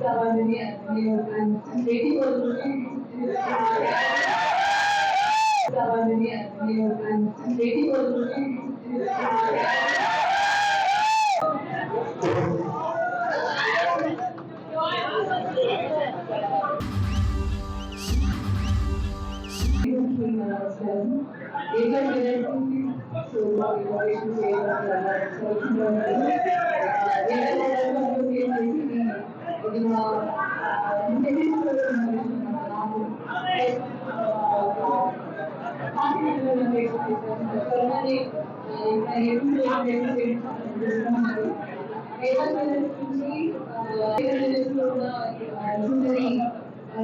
కావాలని నేను రెడీ కావాలని నేను రెడీ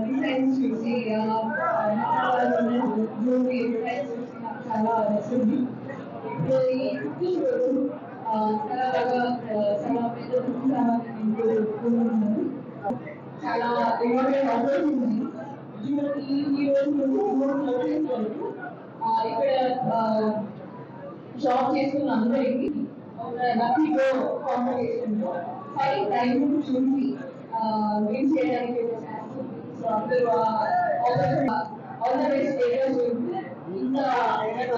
డిజైన్స్ చూసి చాలా నచ్చింది. ఇప్పుడు ఈ చాలా చాలా అవుతుంది. ఈ రోజు ఇక్కడ జాబ్ చేస్తున్న అందరికి లక్కీ గో కాంపిటీషన్ లో 5 డైమండ్ చూసి విన్ చేయడానికి సో అందరూ ఆల్ ద బెస్ట్ ఇంకా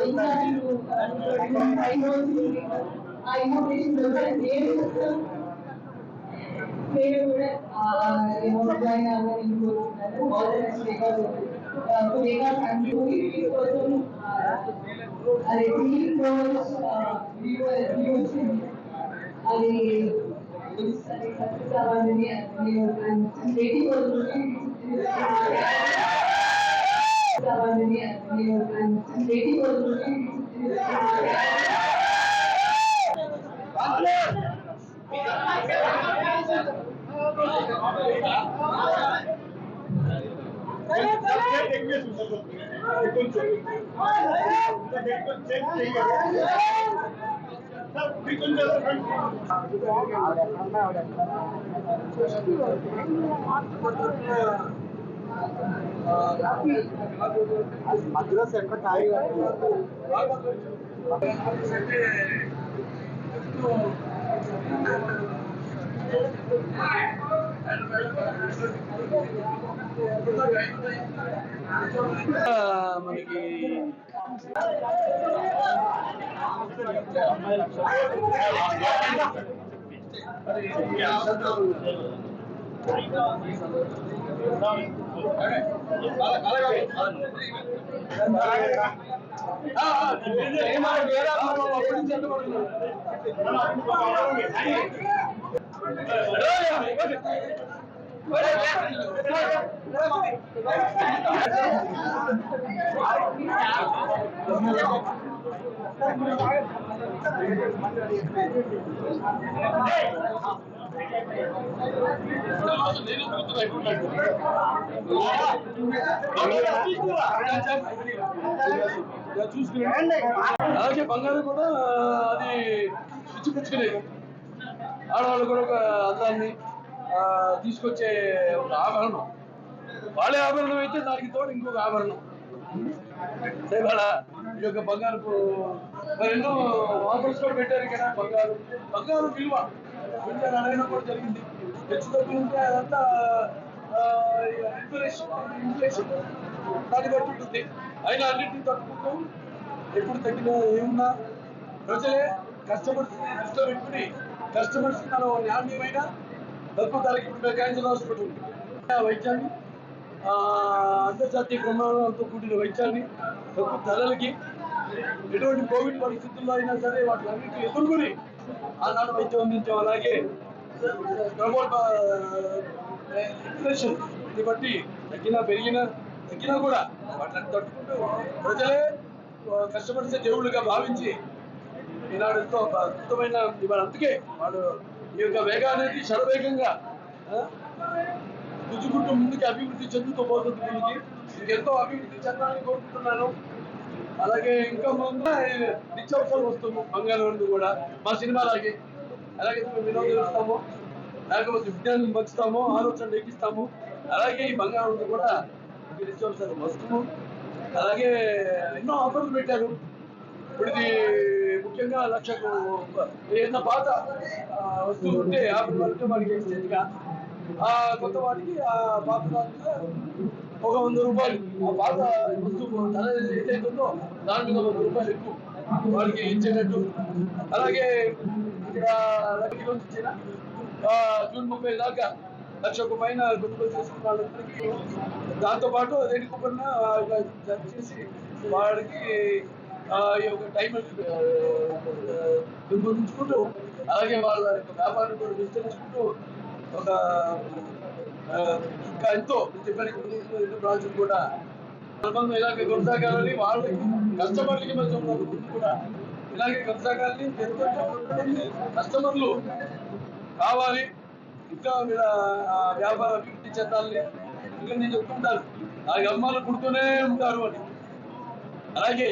ఇంకా ఆ ఇన్ఫర్మేషన్ నేను కూడా జాయిన్ అవ్వాలని కోరుకుంటున్నాను. ఆల్ ద బెస్ట్ కోసం అది 3 crores వ్యూస్ అది సక్సెస్ అవ్వాలని నేను రెడీ కావాలని నేను రెడీ మధ్యలో సెంటర్ ఖాళీ మనకి చూసుకున్నాండి. అలాగే బంగారం కూడా అది పిచ్చిపుచ్చుకునేది. ఆడవాళ్ళు కూడా ఒక అందాన్ని తీసుకొచ్చే ఒక ఆభరణం. వాళ్ళే ఆభరణం అయితే దానికి తోడు ఇంకొక ఆభరణం. ఇవాళ ఈ యొక్క బంగారపు ఎన్నో ఆఫర్స్ కూడా పెట్టారు కదా. బంగారు విలువ పెంచారు అడగడం కూడా జరిగింది. హెచ్చు తగ్గులు ఉంటే అదంతా ఇన్ఫ్లేషన్ దాన్ని బట్టి ఉంటుంది. అయినా అన్నింటినీ తట్టుకుంటూ ఎప్పుడు తగ్గిన ఏమున్నా ప్రజలే కస్టమర్స్ దృష్టిలో పెట్టుకుని కస్టమర్స్ మనం నాణ్యమైన తక్కువ ధరకి ఇప్పుడు క్యాన్సర్ హాస్పిటల్ ఉంది. వైద్యాన్ని అంతర్జాతీయ ప్రమాణాలతో కూడిన వైద్యాన్ని తక్కువ ధరలకి ఎటువంటి కోవిడ్ పరిస్థితుల్లో అయినా సరే వాటిలన్నింటినీ ఎదుర్కొని ఆనాడు వైద్యం అందించాం. అలాగే ఇన్ఫ్లేషన్ ఇది బట్టి తగ్గినా కూడా వాటిని తట్టుకుంటూ ప్రజలే కస్టమర్స్ దేవుళ్ళుగా భావించి ఈనాడు ఎంతో అద్భుతమైన ఇవాళ. అందుకే వాడు ఈ యొక్క వేగానికి శరవేగంగా గుజ్జుకుంటూ ముందుకి అభివృద్ధి చెందుతూ పోతుంది. దీనికి ఇంకెంతో అభివృద్ధి చెందాలని కోరుకుంటున్నాను. అలాగే ఇంకా ముందు నిత్యావసర వస్తువు బంగారం కూడా మా సినిమాలాగే అలాగే వినోదం ఇస్తాము, లేకపోతే విజ్ఞానం పంచుతాము, ఆలోచనలు ఎక్కిస్తాము. అలాగే ఈ బంగారం కూడా నిత్యావసర వస్తువు. అలాగే ఎన్నో ఆఫర్లు పెట్టారు. ఇప్పుడు ఇది ముఖ్యంగా లక్షకు ఏదైనా పాత వస్తువులు ఉంటే 50 వరకు మనకి ఎక్స్చేంజ్గా ఆ కొత్త వాటికి ఆ పాత దాని మీద ఒక 100 రూపాయలు ఆ పాత వస్తువు ధర ఏదైతుందో దాని మీద 100 రూపాయలు ఎక్కువ వాడికి ఇచ్చేటట్టు. అలాగే ఇక్కడ లక్కీ నుంచి ఇచ్చిన జూన్ 30 దాకా 1,00,000 పైన కొనుగోలు చేసుకున్న వాళ్ళందరికీ దాంతో పాటు రెడ్ కూపన్ జత చేసి వాడికి ఈ యొక్క టైం పెంపొందించుకుంటూ అలాగే వాళ్ళ యొక్క వ్యాపారం కూడా విస్తరించుకుంటూ ఒక ఇంకా ఎంతో చెప్పాను ఎన్నో బ్రాంచులు కూడా అనుబంధం ఇలాగే కొనసాగాలని వాళ్ళకి కస్టమర్లకి మధ్య ఉన్న ముందు కూడా ఇలాగే కొనసాగాలని ఎంతో కస్టమర్లు కావాలి ఇంకా వీళ్ళ వ్యాపార అభివృద్ధి చెందాలని ఇంకా నేను చెప్తుంటాను ఆ అమ్మాయిలు పుడుతూనే ఉంటారు అని అలాగే